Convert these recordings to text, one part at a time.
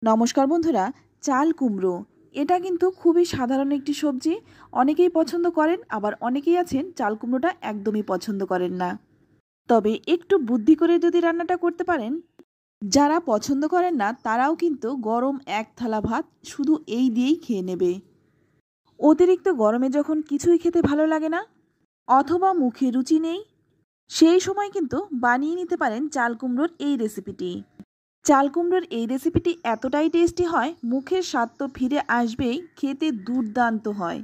নমস্কার বন্ধুরা। চাল কুমড়ো এটা কিন্তু খুবই সাধারণ একটি সবজি। অনেকেই পছন্দ করেন, আবার অনেকেই আছেন চাল কুমড়োটা একদমই পছন্দ করেন না। তবে একটু বুদ্ধি করে যদি রান্নাটা করতে পারেন, যারা পছন্দ করেন না তারাও কিন্তু গরম এক থালা ভাত শুধু এই দিয়েই খেয়ে নেবে। অতিরিক্ত গরমে যখন কিছুই খেতে ভালো লাগে না অথবা মুখে রুচি নেই, সেই সময় কিন্তু বানিয়ে নিতে পারেন চাল কুমড়োর এই রেসিপিটি। চাল কুমড়োর এই রেসিপিটি এতটাই টেস্টি হয়, মুখের স্বাদ তো ফিরে আসবেই, খেতে দুর্দান্ত হয়।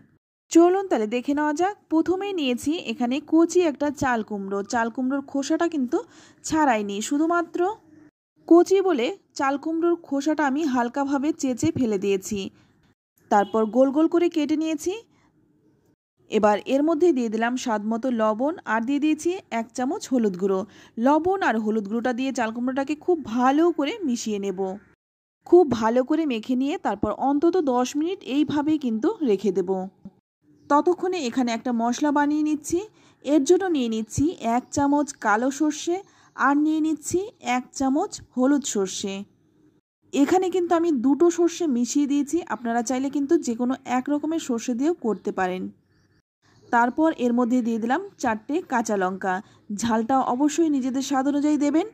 চলুন তাহলে দেখে নেওয়া যাক। প্রথমেই নিয়েছি এখানে কচি একটা চাল কুমড়ো। চাল কুমড়োর খোসাটা কিন্তু ছাড়াইনি, শুধুমাত্র কচি বলে চাল কুমড়োর খোসাটা আমি হালকাভাবে চেঁচে ফেলে দিয়েছি। তারপর গোল গোল করে কেটে নিয়েছি। এবার এর মধ্যে দিয়ে দিলাম স্বাদ মতো লবণ, আর দিয়ে দিয়েছি 1 চামচ হলুদ গুঁড়ো। লবণ আর হলুদ গুঁড়োটা দিয়ে চাল কুমড়োটাকে খুব ভালো করে মিশিয়ে নেব। খুব ভালো করে মেখে নিয়ে তারপর অন্তত 10 মিনিট এইভাবেই কিন্তু রেখে দেব। ততক্ষণে এখানে একটা মশলা বানিয়ে নিচ্ছি। এর জন্য নিয়ে নিচ্ছি 1 চামচ কালো সর্ষে, আর নিয়ে নিচ্ছি 1 চামচ হলুদ সর্ষে। এখানে কিন্তু আমি দুটো সর্ষে মিশিয়ে দিয়েছি, আপনারা চাইলে কিন্তু যে কোনো এক রকমের সর্ষে দিয়েও করতে পারেন। তারপর এর মধ্যে দিয়ে দিলাম 4টে কাঁচা লঙ্কা। ঝালটা অবশ্যই নিজেদের স্বাদ অনুযায়ী দেবেন।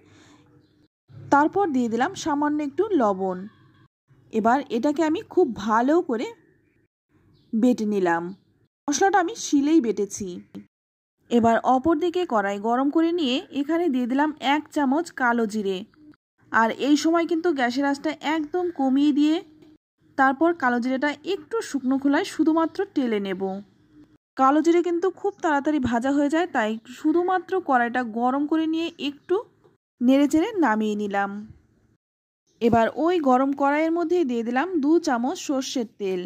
তারপর দিয়ে দিলাম সামান্য একটু লবণ। এবার এটাকে আমি খুব ভালো করে বেটে নিলাম। মশলাটা আমি শিলেই বেটেছি। এবার অপর দিকে কড়াই গরম করে নিয়ে এখানে দিয়ে দিলাম 1 চামচ কালো জিরে। আর এই সময় কিন্তু গ্যাসের আঁচটা একদম কমিয়ে দিয়ে তারপর কালো জিরেটা একটু শুকনো খোলায় শুধুমাত্র টেলে নেব। কালো জিরে কিন্তু খুব তাড়াতাড়ি ভাজা হয়ে যায়, তাই শুধুমাত্র কড়াইটা গরম করে নিয়ে একটু নেড়েচেড়ে নামিয়ে নিলাম। এবার ওই গরম কড়াইয়ের মধ্যে দিয়ে দিলাম 2 চামচ সর্ষের তেল।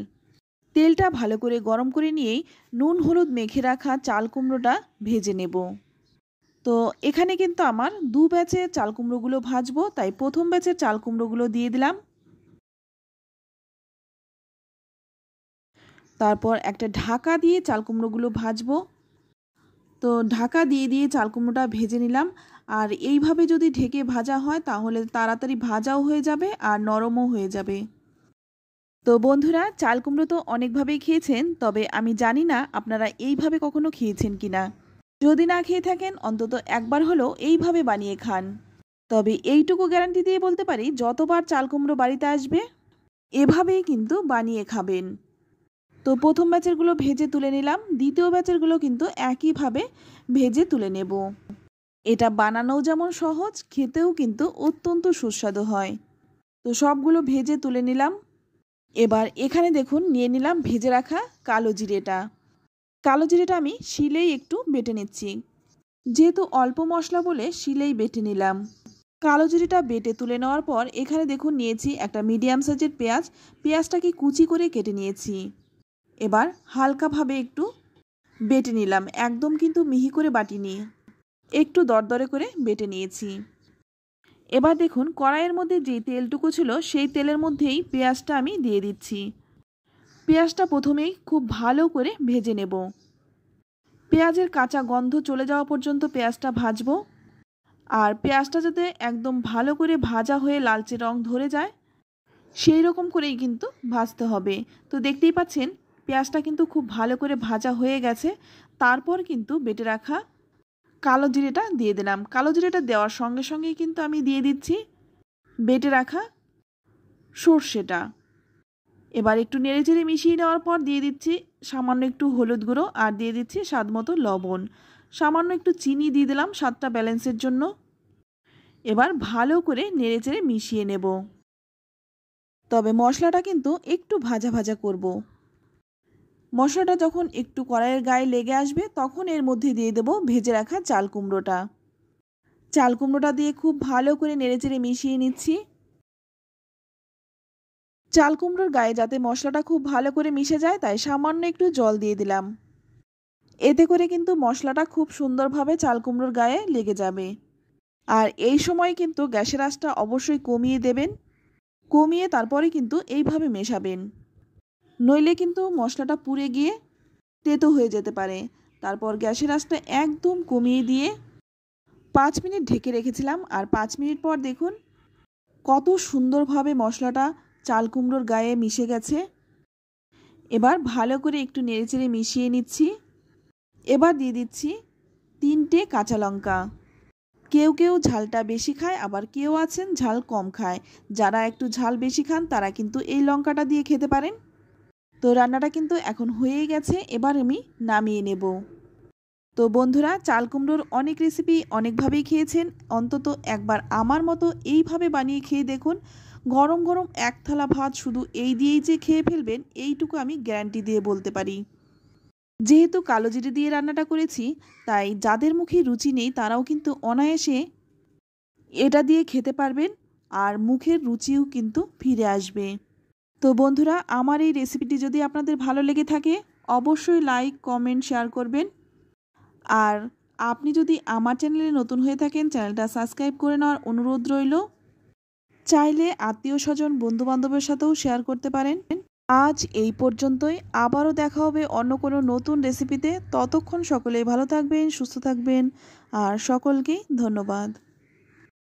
তেলটা ভালো করে গরম করে নিয়েই নুন হলুদ মেখে রাখা চাল কুমড়োটা ভেজে নেব। তো এখানে কিন্তু আমার 2 ব্যাচে চাল কুমড়োগুলো ভাজবো, তাই প্রথম ব্যাচের চাল কুমড়োগুলো দিয়ে দিলাম। তারপর একটা ঢাকা দিয়ে চাল কুমড়োগুলো ভাজবো। তো ঢাকা দিয়ে দিয়ে চাল কুমড়োটা ভেজে নিলাম। আর এইভাবে যদি ঢেকে ভাজা হয় তাহলে তাড়াতাড়ি ভাজাও হয়ে যাবে আর নরমও হয়ে যাবে। তো বন্ধুরা, চাল কুমড়ো তো অনেকভাবেই খেয়েছেন, তবে আমি জানি না আপনারা এইভাবে কখনো খেয়েছেন কিনা। যদি না খেয়ে থাকেন অন্তত একবার হলেও এইভাবে বানিয়ে খান। তবে এইটুকু গ্যারান্টি দিয়ে বলতে পারি, যতবার চাল কুমড়ো বাড়িতে আসবে এভাবেই কিন্তু বানিয়ে খাবেন। তো প্রথম ব্যাচেরগুলো ভেজে তুলে নিলাম, দ্বিতীয় ব্যাচেরগুলো কিন্তু একইভাবে ভেজে তুলে নেব। এটা বানানোও যেমন সহজ, খেতেও কিন্তু অত্যন্ত সুস্বাদু হয়। তো সবগুলো ভেজে তুলে নিলাম। এবার এখানে দেখুন নিয়ে নিলাম ভেজে রাখা কালো জিরেটা। কালো জিরেটা আমি শিলেই একটু বেটে নিচ্ছি, যেহেতু অল্প মশলা বলে শিলেই বেটে নিলাম। কালো জিরেটা বেটে তুলে নেওয়ার পর এখানে দেখুন নিয়েছি একটা মিডিয়াম সাইজের পেঁয়াজ। পেঁয়াজটাকে কুচি করে কেটে নিয়েছি। এবার হালকাভাবে একটু বেটে নিলাম, একদম কিন্তু মিহি করে বাটিনি, একটু দরদরে করে বেটে নিয়েছি। এবার দেখুন কড়াইয়ের মধ্যে যে তেলটুকু ছিল সেই তেলের মধ্যেই পেঁয়াজটা আমি দিয়ে দিচ্ছি। পেঁয়াজটা প্রথমেই খুব ভালো করে ভেজে নেব। পেঁয়াজের কাঁচা গন্ধ চলে যাওয়া পর্যন্ত পেঁয়াজটা ভাজবো। আর পেঁয়াজটা যাতে একদম ভালো করে ভাজা হয়ে লালচে রং ধরে যায় সেই রকম করেই কিন্তু ভাজতে হবে। তো দেখতেই পাচ্ছেন পেঁয়াজটা কিন্তু খুব ভালো করে ভাজা হয়ে গেছে। তারপর কিন্তু বেটে রাখা কালো জিরেটা দিয়ে দিলাম। কালো জিরেটা দেওয়ার সঙ্গে সঙ্গেই কিন্তু আমি দিয়ে দিচ্ছি বেটে রাখা সর্ষেটা। এবার একটু নেড়েচেড়ে মিশিয়ে নেওয়ার পর দিয়ে দিচ্ছি সামান্য একটু হলুদ গুঁড়ো, আর দিয়ে দিচ্ছি স্বাদ মতো লবণ। সামান্য একটু চিনি দিয়ে দিলাম স্বাদটা ব্যালেন্সের জন্য। এবার ভালো করে নেড়েচেড়ে মিশিয়ে নেব। তবে মশলাটা কিন্তু একটু ভাজা ভাজা করব। মশলাটা যখন একটু কড়াইয়ের গায়ে লেগে আসবে তখন এর মধ্যে দিয়ে দেব ভেজে রাখা চাল কুমড়োটা। চাল কুমড়োটা দিয়ে খুব ভালো করে নেড়েচেড়ে মিশিয়ে নিচ্ছি। চাল কুমড়োর গায়ে যাতে মশলাটা খুব ভালো করে মিশে যায় তাই সামান্য একটু জল দিয়ে দিলাম। এতে করে কিন্তু মশলাটা খুব সুন্দরভাবে চাল কুমড়োর গায়ে লেগে যাবে। আর এই সময় কিন্তু গ্যাসের আঁচটা অবশ্যই কমিয়ে দেবেন। কমিয়ে তারপরে কিন্তু এইভাবে মেশাবেন, নইলে কিন্তু মশলাটা পুড়ে গিয়ে তেতো হয়ে যেতে পারে। তারপর গ্যাসের আঁচটা একদম কমিয়ে দিয়ে 5 মিনিট ঢেকে রেখেছিলাম। আর 5 মিনিট পর দেখুন কত সুন্দরভাবে মশলাটা চাল কুমড়োর গায়ে মিশে গেছে। এবার ভালো করে একটু নেড়েচেড়ে মিশিয়ে নিচ্ছি। এবার দিয়ে দিচ্ছি 3টে কাঁচা লঙ্কা। কেউ কেউ ঝালটা বেশি খায়, আবার কেউ আছেন ঝাল কম খায়। যারা একটু ঝাল বেশি খান তারা কিন্তু এই লঙ্কাটা দিয়ে খেতে পারেন। তো রান্নাটা কিন্তু এখন হয়েই গেছে, এবার আমি নামিয়ে নেব। তো বন্ধুরা, চাল কুমড়োর অনেক রেসিপি অনেকভাবেই খেয়েছেন, অন্তত একবার আমার মতো এইভাবে বানিয়ে খেয়ে দেখুন। গরম গরম এক থালা ভাত শুধু এই দিয়েই যে খেয়ে ফেলবেন এইটুকু আমি গ্যারান্টি দিয়ে বলতে পারি। যেহেতু কালো জিরে দিয়ে রান্নাটা করেছি, তাই যাদের মুখে রুচি নেই তারাও কিন্তু অনায়াসে এটা দিয়ে খেতে পারবেন, আর মুখের রুচিও কিন্তু ফিরে আসবে। তো বন্ধুরা, আমার এই রেসিপিটি যদি আপনাদের ভালো লেগে থাকে অবশ্যই লাইক, কমেন্ট, শেয়ার করবেন। আর আপনি যদি আমার চ্যানেলে নতুন হয়ে থাকেন চ্যানেলটা সাবস্ক্রাইব করে নেওয়ার অনুরোধ রইল। চাইলে আত্মীয় স্বজন, বন্ধুবান্ধবের সাথেও শেয়ার করতে পারেন। আজ এই পর্যন্তই, আবারও দেখা হবে অন্য কোনো নতুন রেসিপিতে। ততক্ষণ সকলেই ভালো থাকবেন, সুস্থ থাকবেন, আর সকলকেই ধন্যবাদ।